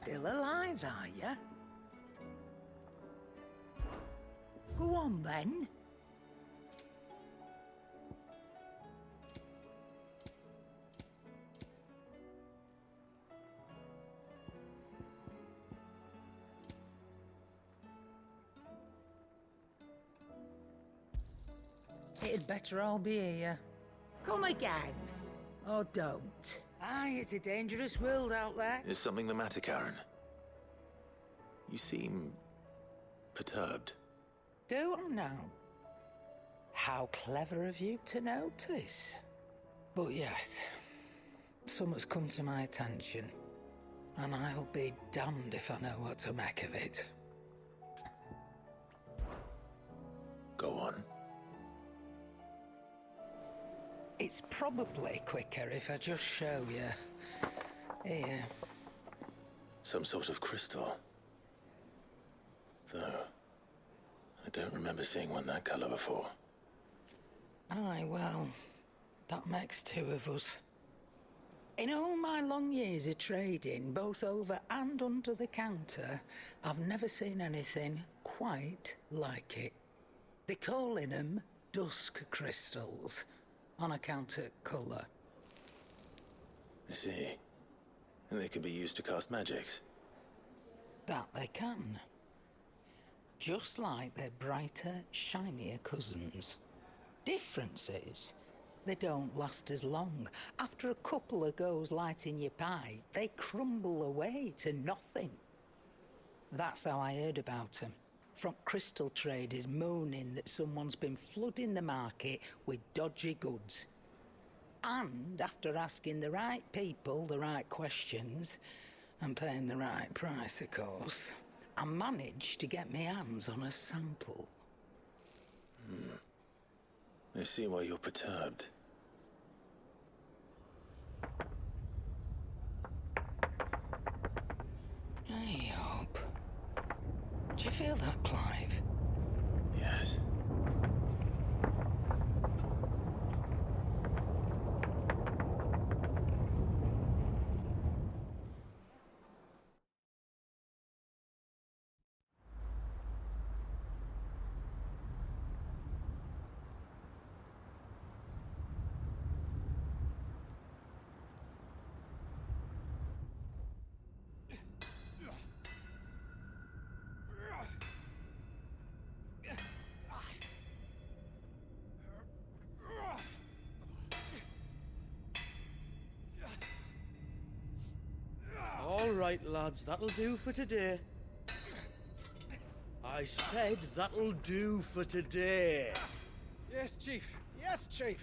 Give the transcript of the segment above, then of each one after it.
Still alive, are you? Go on, then. It'd better all be here. Come again. Or don't. Aye, it's a dangerous world out there. Is something the matter, Karen? You seem perturbed. Do I now? How clever of you to notice. But yes, something's come to my attention, and I'll be damned if I know what to make of it. Go on. It's probably quicker if I just show you. Here. Some sort of crystal. Though, I don't remember seeing one that color before. Aye, well, that makes two of us. In all my long years of trading, both over and under the counter, I've never seen anything quite like it. They're calling them dusk crystals, on account of colour. I see. And they could be used to cast magics. That they can. Just like their brighter, shinier cousins. Difference is, they don't last as long. After a couple of goes lighting your pipe, they crumble away to nothing. That's how I heard about them. From crystal traders moaning that someone's been flooding the market with dodgy goods. And after asking the right people the right questions, and paying the right price, of course, I managed to get my hands on a sample. I see why you're perturbed. I hope. Do you feel that, Clive? Yes. All right, lads, that'll do for today. I said that'll do for today. Yes, Chief. Yes, Chief.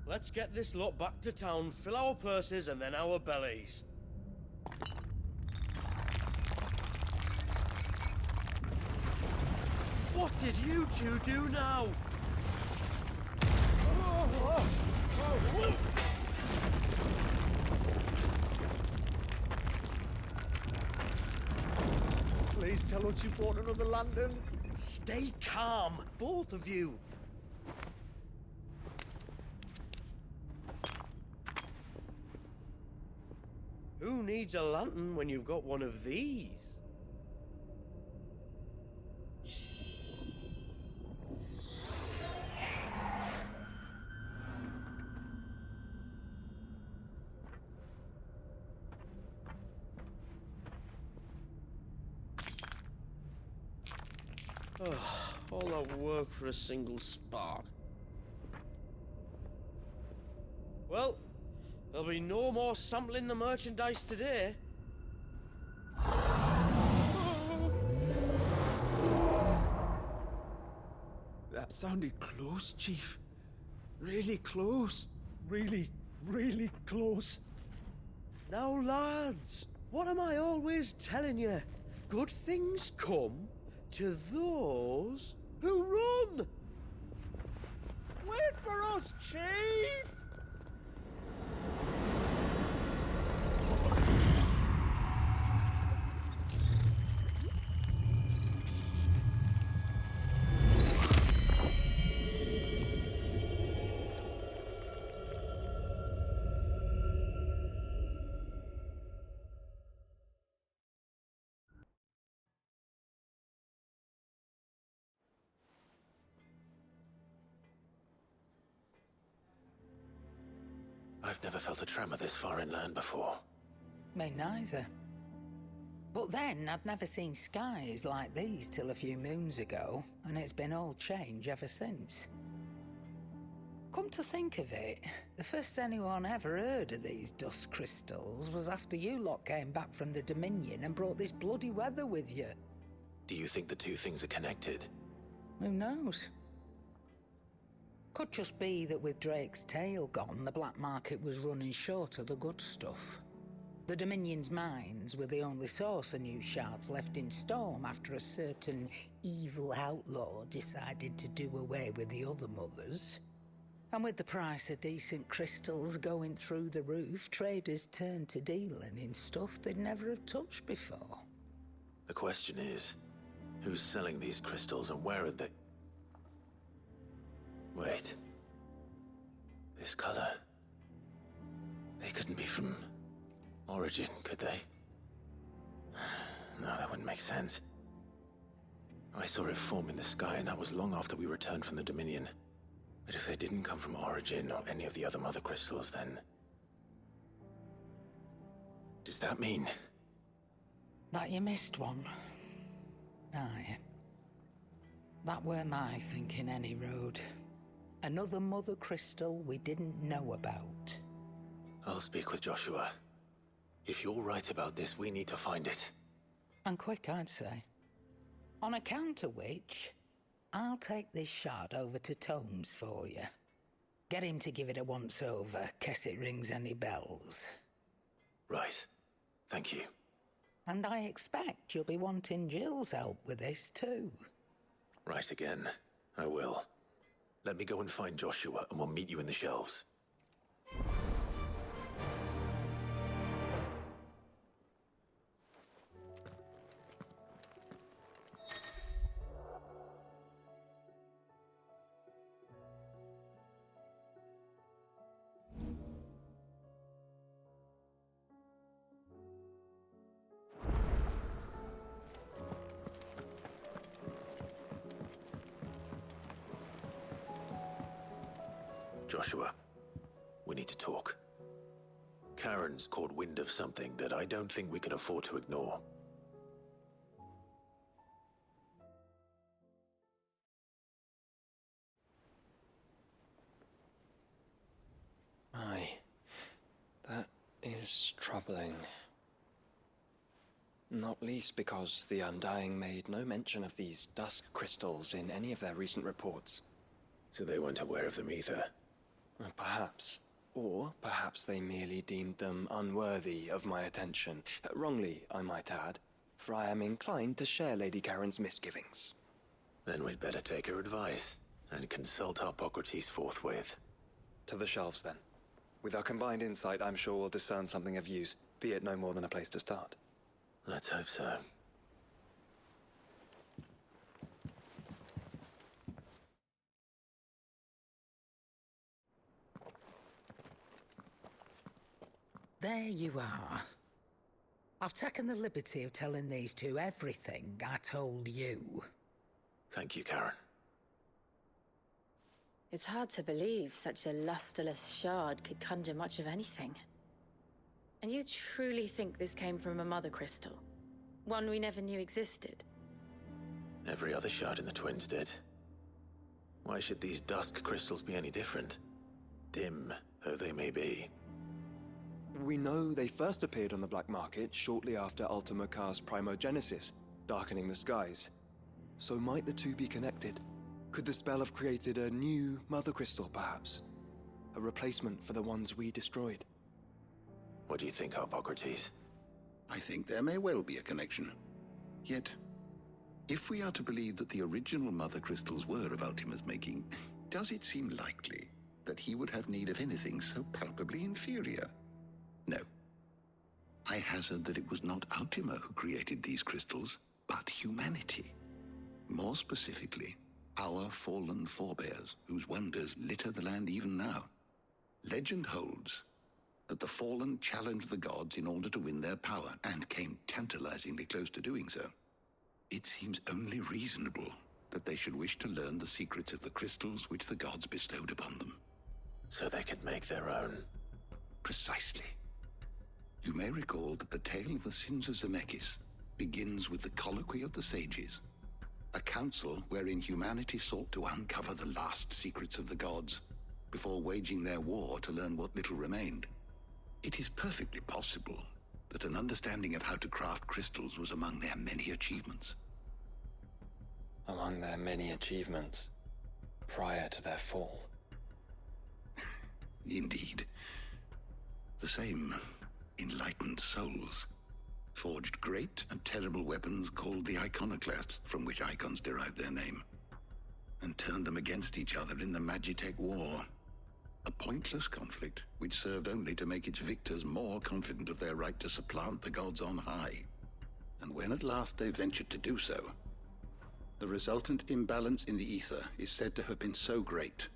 Let's get this lot back to town, fill our purses and then our bellies. What did you two do now? Please tell us you bought another lantern. Stay calm, both of you. Who needs a lantern when you've got one of these? All that work for a single spark. Well, there'll be no more sampling the merchandise today. That sounded close, Chief. Really close. Really, really close. Now, lads, what am I always telling you? Good things come to those who run! Wait for us, Chief! I've never felt a tremor this far inland before. Me neither. But then, I'd never seen skies like these till a few moons ago, and it's been all change ever since. Come to think of it, the first anyone ever heard of these dust crystals was after you lot came back from the Dominion and brought this bloody weather with you. Do you think the two things are connected? Who knows? Could just be that with Drake's tail gone, the black market was running short of the good stuff. The Dominion's mines were the only source of new shards left in Storm after a certain evil outlaw decided to do away with the other mothers. And with the price of decent crystals going through the roof, traders turned to dealing in stuff they'd never have touched before. The question is, who's selling these crystals and where are they? Wait. This color. They couldn't be from Origin, could they? No, that wouldn't make sense. I saw it form in the sky, and that was long after we returned from the Dominion. But if they didn't come from Origin or any of the other mother crystals, then... does that mean... that you missed one? Aye. That were my thinking, any road. Another mother crystal we didn't know about. I'll speak with Joshua. If you're right about this, we need to find it. And quick, I'd say. On account of which, I'll take this shard over to Tomes for you. Get him to give it a once-over, case it rings any bells. Right. Thank you. And I expect you'll be wanting Jill's help with this, too. Right again. I will. Let me go and find Joshua, and we'll meet you in the shelves. Joshua, we need to talk. Karen's caught wind of something that I don't think we can afford to ignore. Aye, that is troubling. Not least because the Undying made no mention of these dusk crystals in any of their recent reports. So they weren't aware of them either. Perhaps. Or perhaps they merely deemed them unworthy of my attention. Wrongly, I might add, for I am inclined to share Lady Karen's misgivings. Then we'd better take her advice and consult Hippocrates forthwith. To the shelves, then. With our combined insight, I'm sure we'll discern something of use, be it no more than a place to start. Let's hope so. There you are. I've taken the liberty of telling these two everything I told you. Thank you, Karen. It's hard to believe such a lusterless shard could conjure much of anything. And you truly think this came from a mother crystal? One we never knew existed? Every other shard in the Twins did. Why should these dusk crystals be any different? Dim though they may be. We know they first appeared on the black market shortly after Ultima Car's primogenesis, darkening the skies. So might the two be connected? Could the spell have created a new mother crystal, perhaps? A replacement for the ones we destroyed? What do you think, Hippocrates? I think there may well be a connection. Yet, if we are to believe that the original mother crystals were of Ultima's making, does it seem likely that he would have need of anything so palpably inferior? No. I hazard that it was not Ultima who created these crystals, but humanity. More specifically, our fallen forebears, whose wonders litter the land even now. Legend holds that the fallen challenged the gods in order to win their power, and came tantalizingly close to doing so. It seems only reasonable that they should wish to learn the secrets of the crystals which the gods bestowed upon them. So they could make their own. Precisely. You may recall that the tale of the sins of Zemeckis begins with the colloquy of the sages, a council wherein humanity sought to uncover the last secrets of the gods before waging their war to learn what little remained. It is perfectly possible that an understanding of how to craft crystals was among their many achievements. Among their many achievements, prior to their fall. Indeed. The same enlightened souls forged great and terrible weapons called the iconoclasts, from which icons derive their name, and turned them against each other in the Magitech War. A pointless conflict which served only to make its victors more confident of their right to supplant the gods on high. And when at last they ventured to do so, the resultant imbalance in the ether is said to have been so great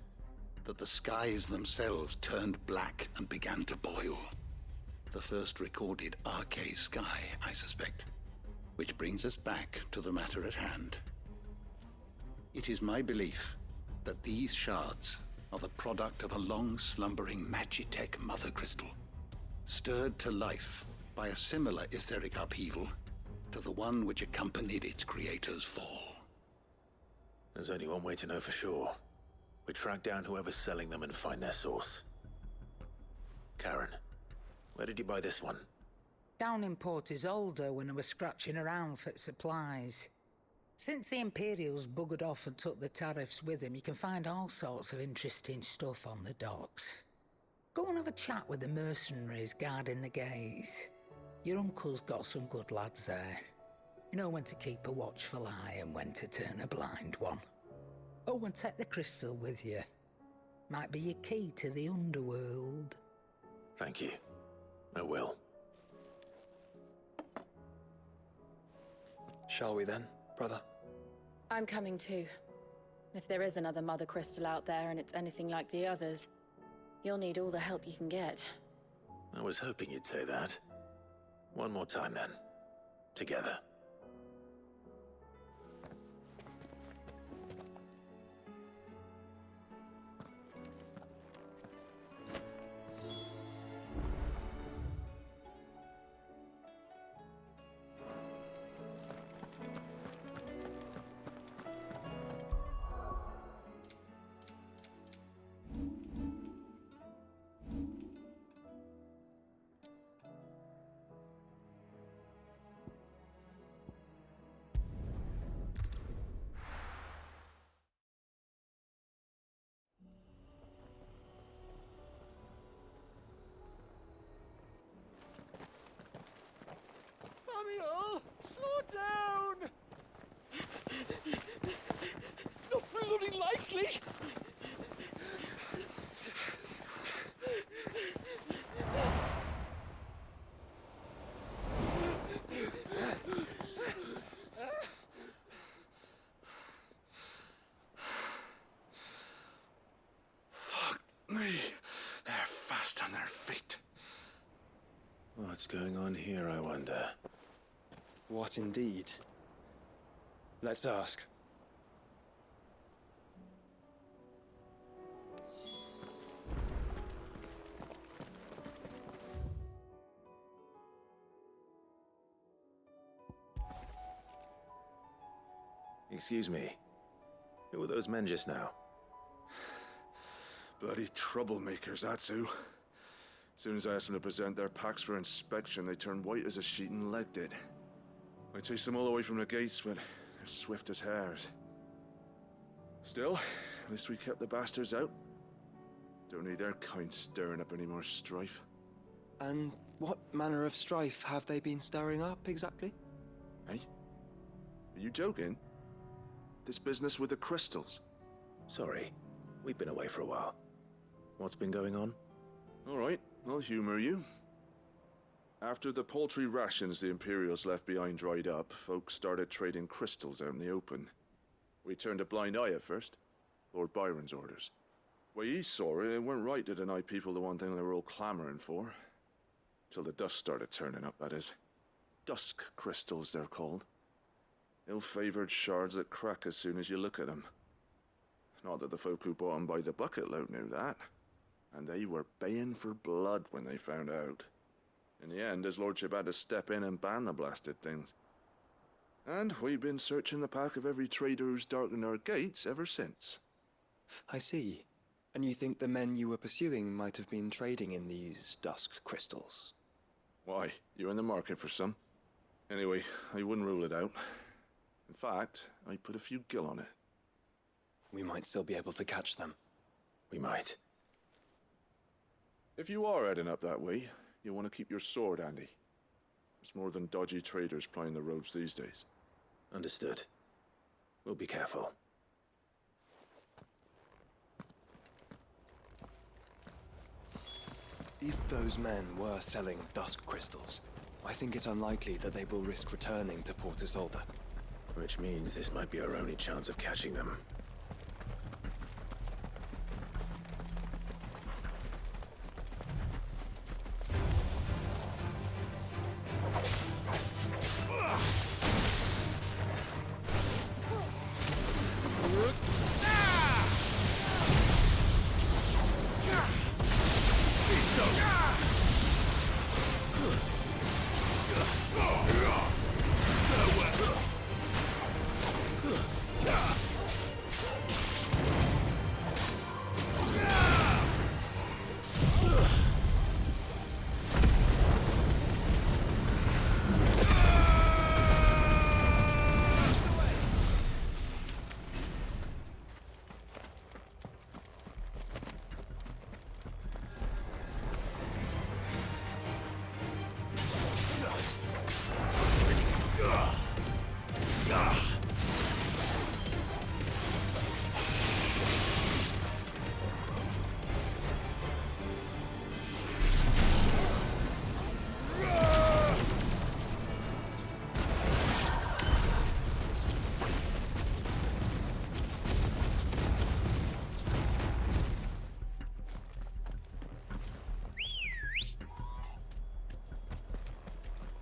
that the skies themselves turned black and began to boil. The first recorded arcade sky, I suspect. Which brings us back to the matter at hand. It is my belief that these shards are the product of a long-slumbering Magitech mother crystal, stirred to life by a similar etheric upheaval to the one which accompanied its creator's fall. There's only one way to know for sure. We track down whoever's selling them and find their source. Karen, where did you buy this one? Down in Port Isolde when I was scratching around for supplies. Since the Imperials buggered off and took the tariffs with them, you can find all sorts of interesting stuff on the docks. Go and have a chat with the mercenaries guarding the gates. Your uncle's got some good lads there. You know when to keep a watchful eye and when to turn a blind one. Oh, and take the crystal with you. Might be your key to the underworld. Thank you. I will. Shall we then, brother? I'm coming too. If there is another mother crystal out there and it's anything like the others, you'll need all the help you can get. I was hoping you'd say that. One more time then. Together. Samuel, slow down! Not bloody likely! Fuck me. They're fast on their feet. What's going on here, I wonder? What indeed? Let's ask. Excuse me. Who were those men just now? Bloody troublemakers, that's who. As soon as I asked them to present their packs for inspection, they turned white as a sheet and legged it. I chased them all the way from the gates, but they're swift as hares. Still, at least we kept the bastards out. Don't need their kind stirring up any more strife. And what manner of strife have they been stirring up, exactly? Hey? Are you joking? This business with the crystals? Sorry, we've been away for a while. What's been going on? All right, I'll humor you. After the paltry rations the Imperials left behind dried up, folks started trading crystals out in the open. We turned a blind eye at first. Lord Byron's orders. Way he saw it, it weren't right to deny people the one thing they were all clamoring for. Till the dust started turning up, that is. Dusk crystals, they're called. Ill-favored shards that crack as soon as you look at them. Not that the folk who bought them by the bucket load knew that. and they were baying for blood when they found out. In the end, his lordship had to step in and ban the blasted things. And we've been searching the pack of every trader who's darkened our gates ever since. I see. And you think the men you were pursuing might have been trading in these dusk crystals? Why, you in the market for some? Anyway, I wouldn't rule it out. In fact, I put a few gil on it. We might still be able to catch them. We might. If you are heading up that way, you want to keep your sword handy. It's more than dodgy traders plying the roads these days. Understood. We'll be careful. If those men were selling dusk crystals, I think it unlikely that they will risk returning to Port Isolde. Which means this might be our only chance of catching them.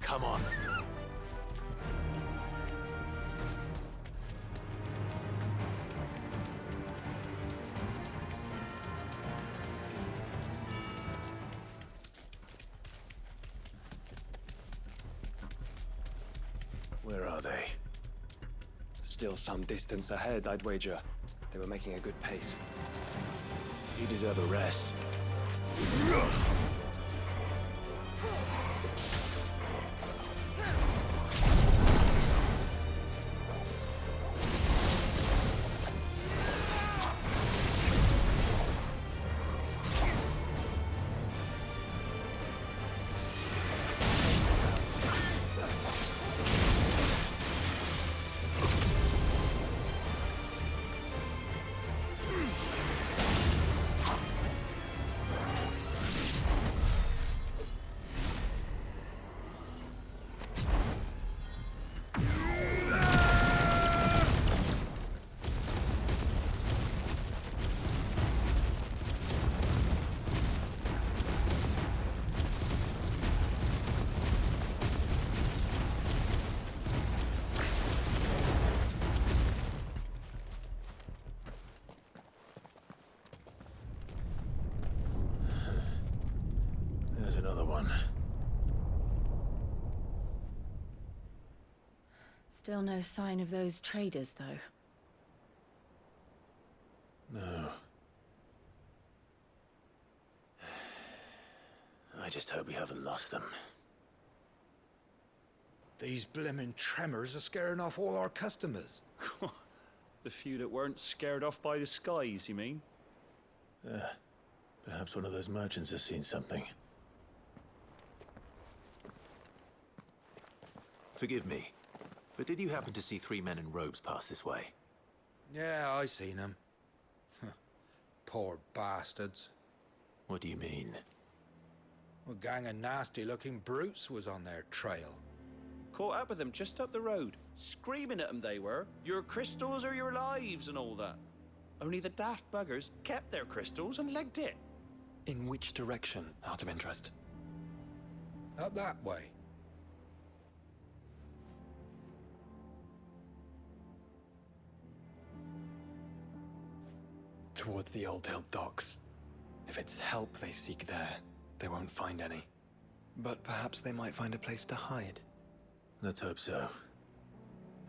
Come on. Where are they? Still some distance ahead, I'd wager. They were making a good pace. You deserve a rest. There's another one. Still no sign of those traders, though. No. I just hope we haven't lost them. These blimmin' tremors are scaring off all our customers. The few that weren't scared off by the skies, you mean? Perhaps one of those merchants has seen something. Forgive me, but did you happen to see 3 men in robes pass this way? Yeah, I seen them. Poor bastards. What do you mean? A gang of nasty-looking brutes was on their trail. Caught up with them just up the road. Screaming at them they were. Your crystals or your lives and all that. Only the daft buggers kept their crystals and legged it. In which direction, out of interest? Up that way. Towards the Old Hill docks. If it's help they seek there, they won't find any. But perhaps they might find a place to hide. Let's hope so.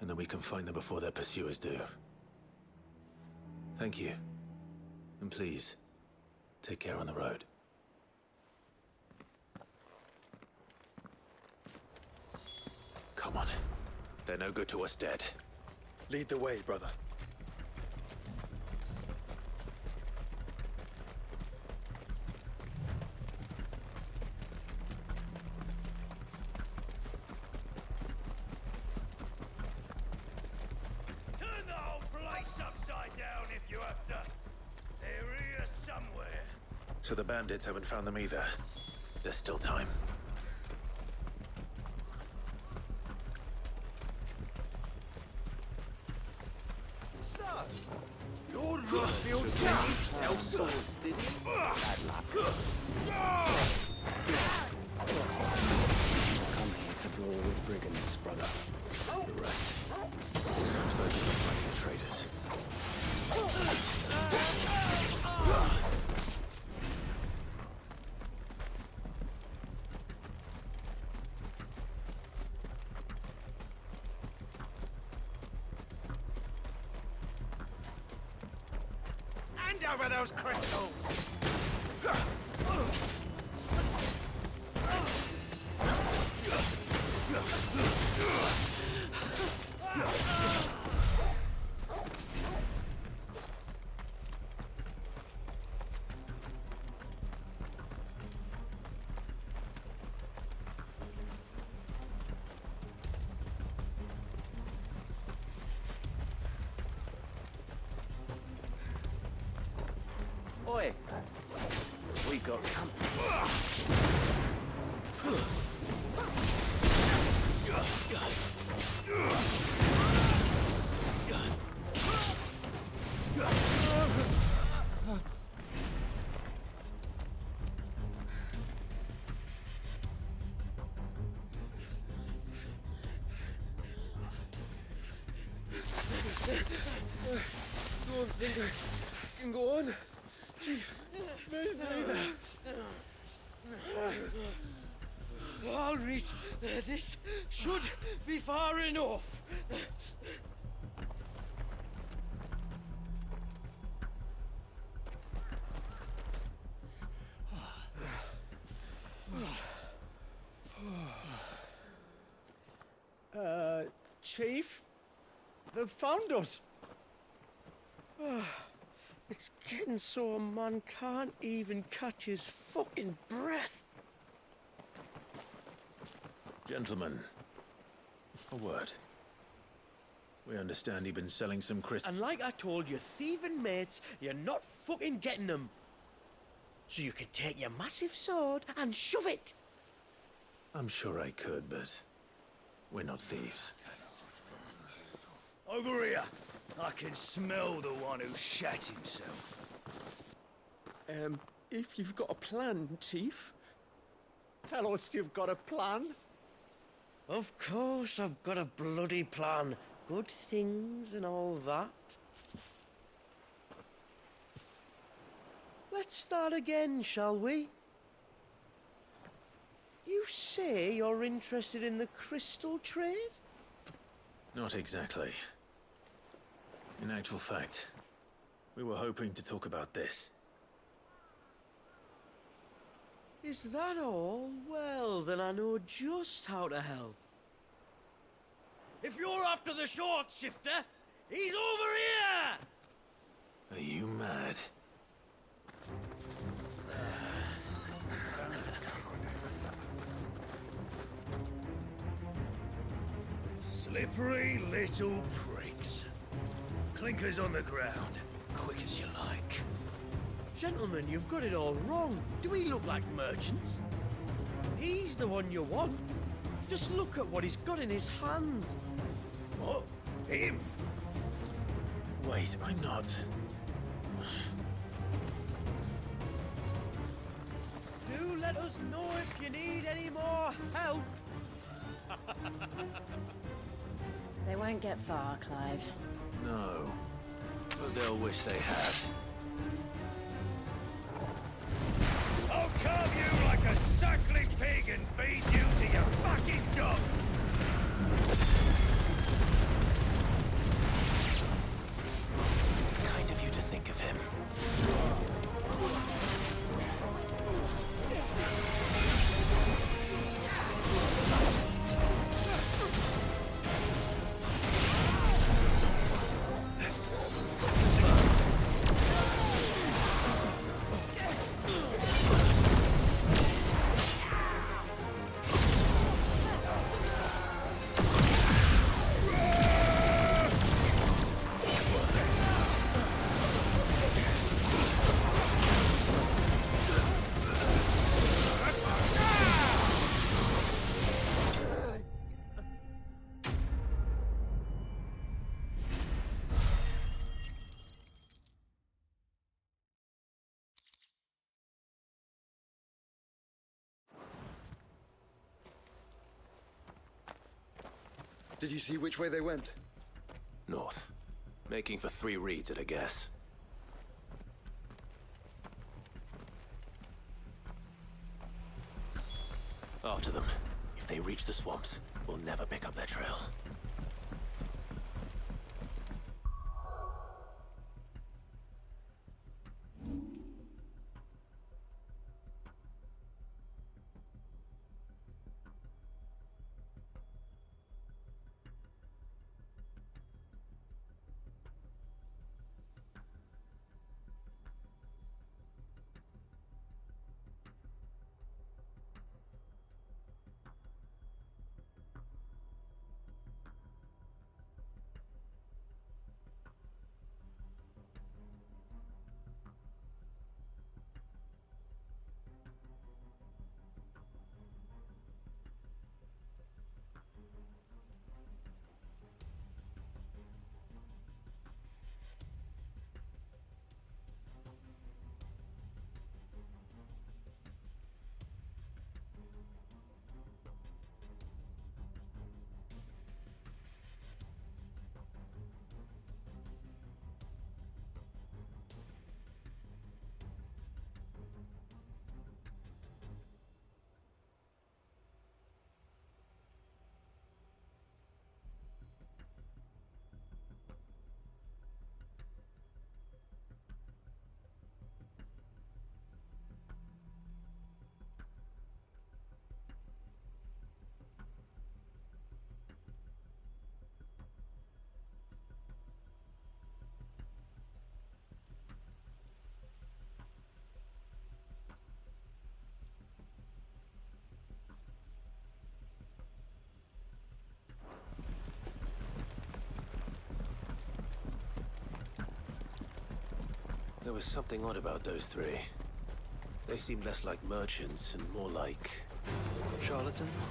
And then we can find them before their pursuers do. Thank you. And please, take care on the road. Come on. They're no good to us dead. Lead the way, brother. Turn the whole place upside down if you have to. They're here somewhere. So the bandits haven't found them either. There's still time. So, your Rothfield said he sell swords, did he? Bad luck. Come here to brawl with brigands, brother. You're right. Let's focus on finding the traitors. Hand over those crystals! Oi! We got company. Don't think I can go on. Chief, me neither. I'll reach. This should be far enough. Chief? They've found us. It's getting so a man can't even catch his fucking breath. Gentlemen, a word. We understand you've been selling some crystals. And like I told your thieving mates, you're not fucking getting them. So you can take your massive sword and shove it. I'm sure I could, but we're not thieves. Over here. I can smell the one who shat himself. If you've got a plan, Chief. Tell us you've got a plan. Of course I've got a bloody plan. Good things and all that. Let's start again, shall we? You say you're interested in the crystal trade? Not exactly. In actual fact, we were hoping to talk about this. Is that all? Well, then I know just how to help. If you're after the short shifter, he's over here! Are you mad? Slippery little pricks. Clinkers on the ground, quick as you like. Gentlemen, you've got it all wrong. Do we look like merchants? He's the one you want. Just look at what he's got in his hand. What? Him? Wait, I'm not. Do let us know if you need any more help. They won't get far, Clive. No. But they'll wish they had. carve you like a suckling pig and feed you to your fucking dog! Kind of you to think of him. Did you see which way they went? North. Making for 3 reads at a guess. After them. If they reach the swamps, we'll never pick up their trail. There was something odd about those 3. They seemed less like merchants and more like... Charlatans?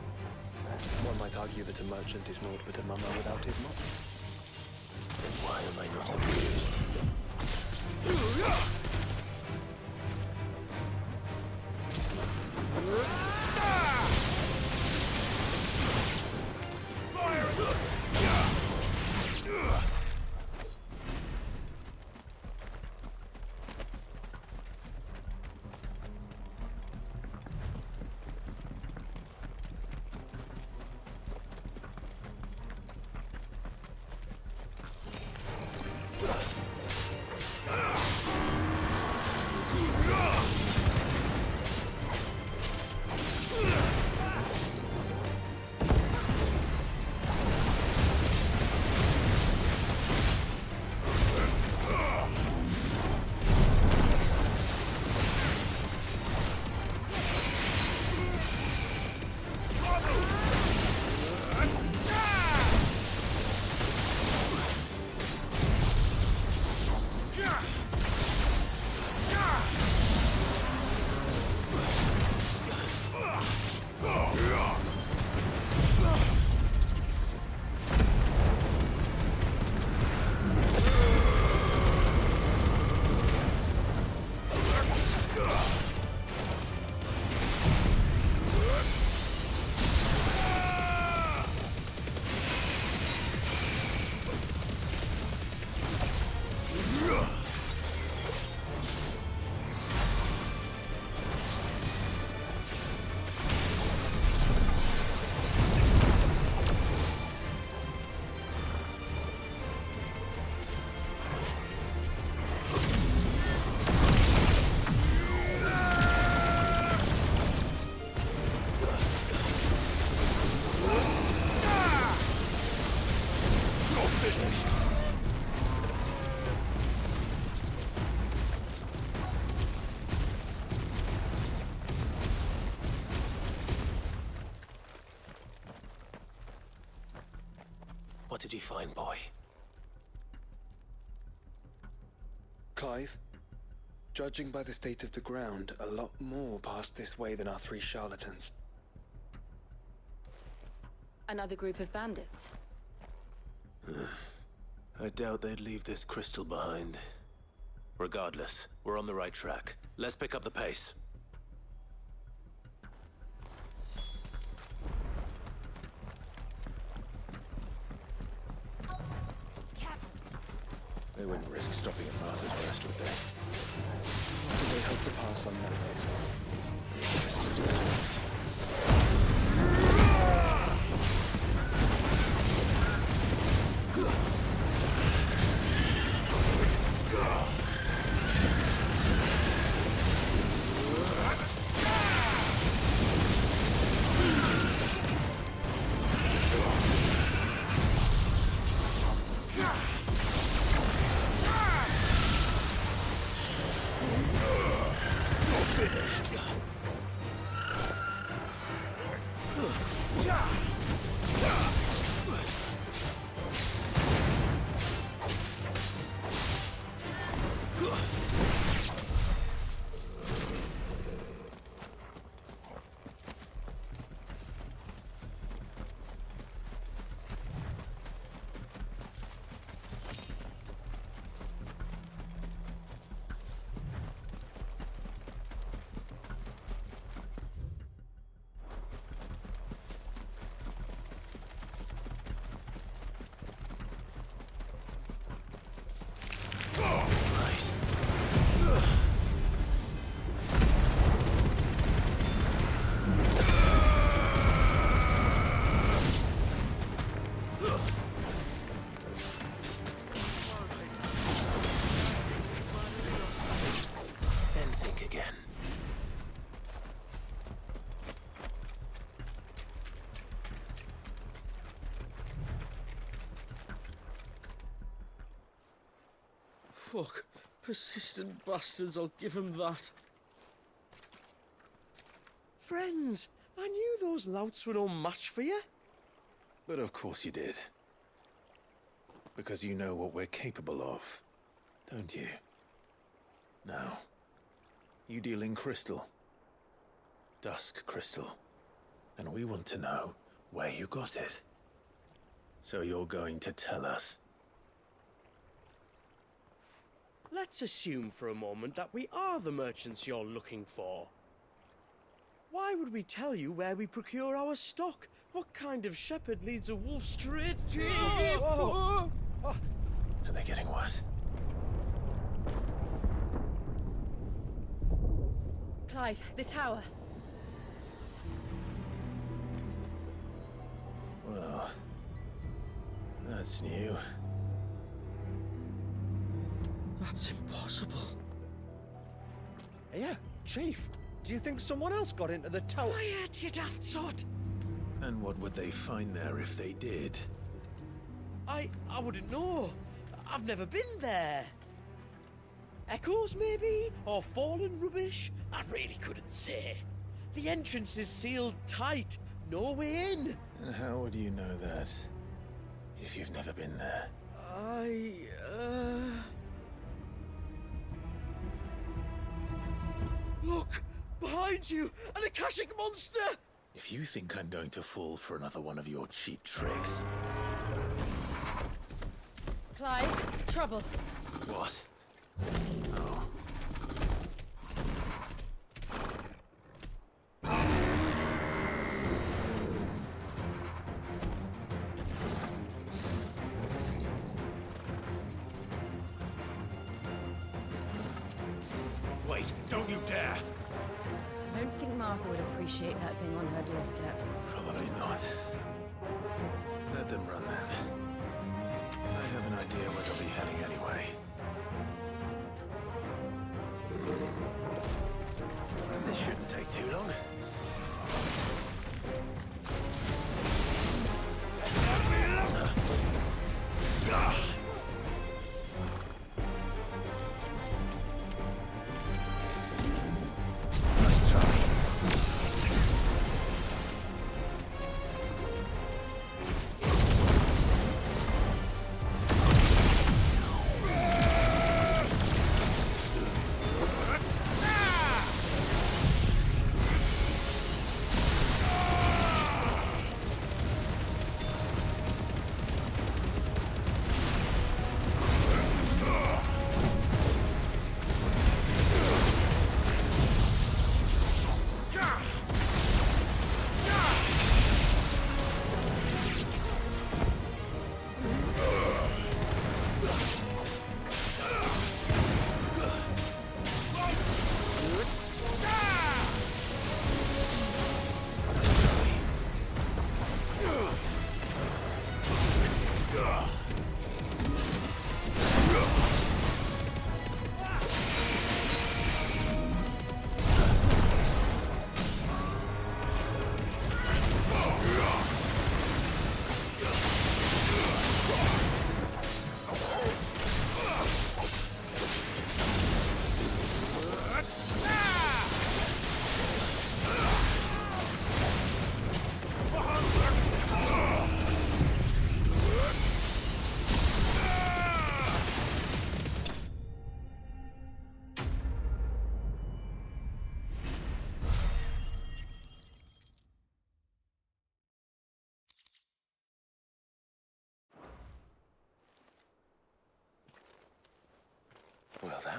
One might argue that a merchant is naught but a mummer without his mop. Then why am I not amused? What did you find, boy? Clive, judging by the state of the ground, a lot more passed this way than our 3 charlatans. Another group of bandits. I doubt they'd leave this crystal behind. Regardless, we're on the right track. Let's pick up the pace. They wouldn't risk stopping at Martha's Rest, would they? Do they hope to pass unnoticed? Still do sorts. Fuck. Persistent bastards, I'll give them that. Friends, I knew those louts were no match for you. But of course you did. Because you know what we're capable of, don't you? Now, you deal in crystal. Dusk crystal. And we want to know where you got it. So you're going to tell us. Let's assume for a moment that we are the merchants you're looking for. Why would we tell you where we procure our stock? What kind of shepherd leads a wolf straight to... Are they getting worse? Clive, the tower. Well, that's new. That's impossible. Yeah, Chief. Do you think someone else got into the tower? Quiet, you daft sot! And what would they find there if they did? I wouldn't know. I've never been there. Echoes, maybe? Or fallen rubbish? I really couldn't say. The entrance is sealed tight. No way in. And how would you know that? If you've never been there? Look! Behind you! An Akashic monster! If you think I'm going to fall for another one of your cheap tricks... Clive, trouble. What? Oh. Wait, don't you dare! I don't think Martha would appreciate that thing on her doorstep. Probably not. Let them run then. I have an idea where they'll be heading anyway. This shouldn't take too long. Nice try.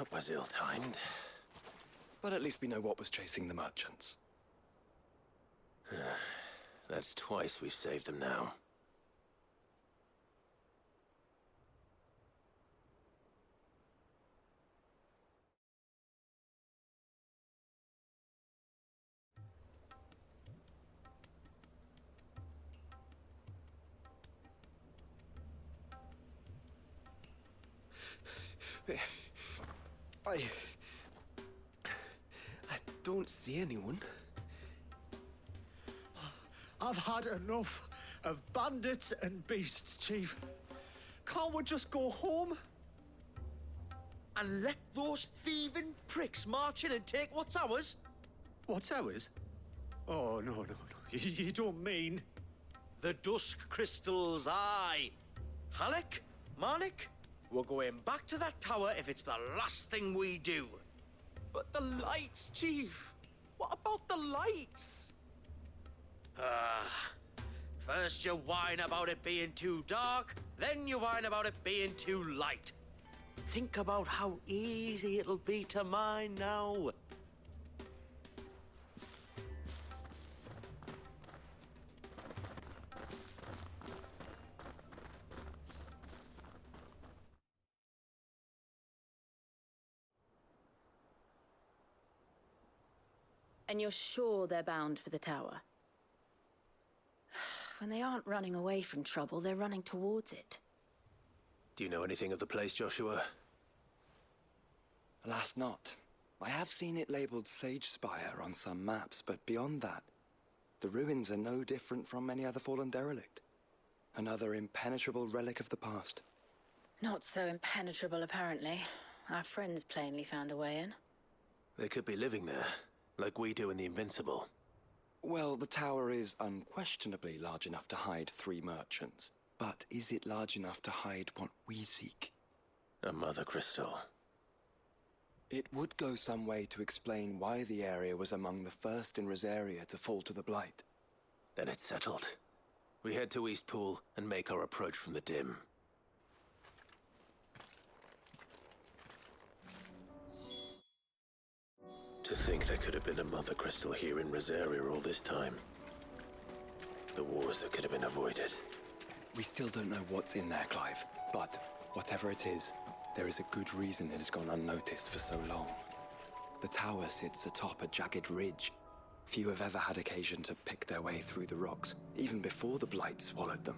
That was ill-timed. But at least we know what was chasing the merchants. That's twice we've saved them now. I don't see anyone. I've had enough of bandits and beasts, Chief. Can't we just go home? And let those thieving pricks march in and take what's ours? What's ours? Oh, no. You don't mean... The dusk crystals, aye. Halleck, Marnik, we're going back to that tower if it's the last thing we do. But the lights, Chief. What about the lights? First you whine about it being too dark, then you whine about it being too light. Think about how easy it'll be to mine now. And you're sure they're bound for the tower? When they aren't running away from trouble, they're running towards it. Do you know anything of the place, Joshua? Alas, not. I have seen it labeled Sage Spire on some maps, but beyond that, the ruins are no different from any other fallen derelict. Another impenetrable relic of the past. Not so impenetrable, apparently. Our friends plainly found a way in. They could be living there, like we do in the Invincible. Well, the tower is unquestionably large enough to hide 3 merchants. But is it large enough to hide what we seek? A mother crystal. It would go some way to explain why the area was among the first in Rosaria to fall to the Blight. Then it's settled. We head to Eastpool and make our approach from the dim. To think there could have been a mother crystal here in Rosaria all this time. The wars that could have been avoided. We still don't know what's in there, Clive. But whatever it is, there is a good reason it has gone unnoticed for so long. The tower sits atop a jagged ridge. Few have ever had occasion to pick their way through the rocks, even before the Blight swallowed them.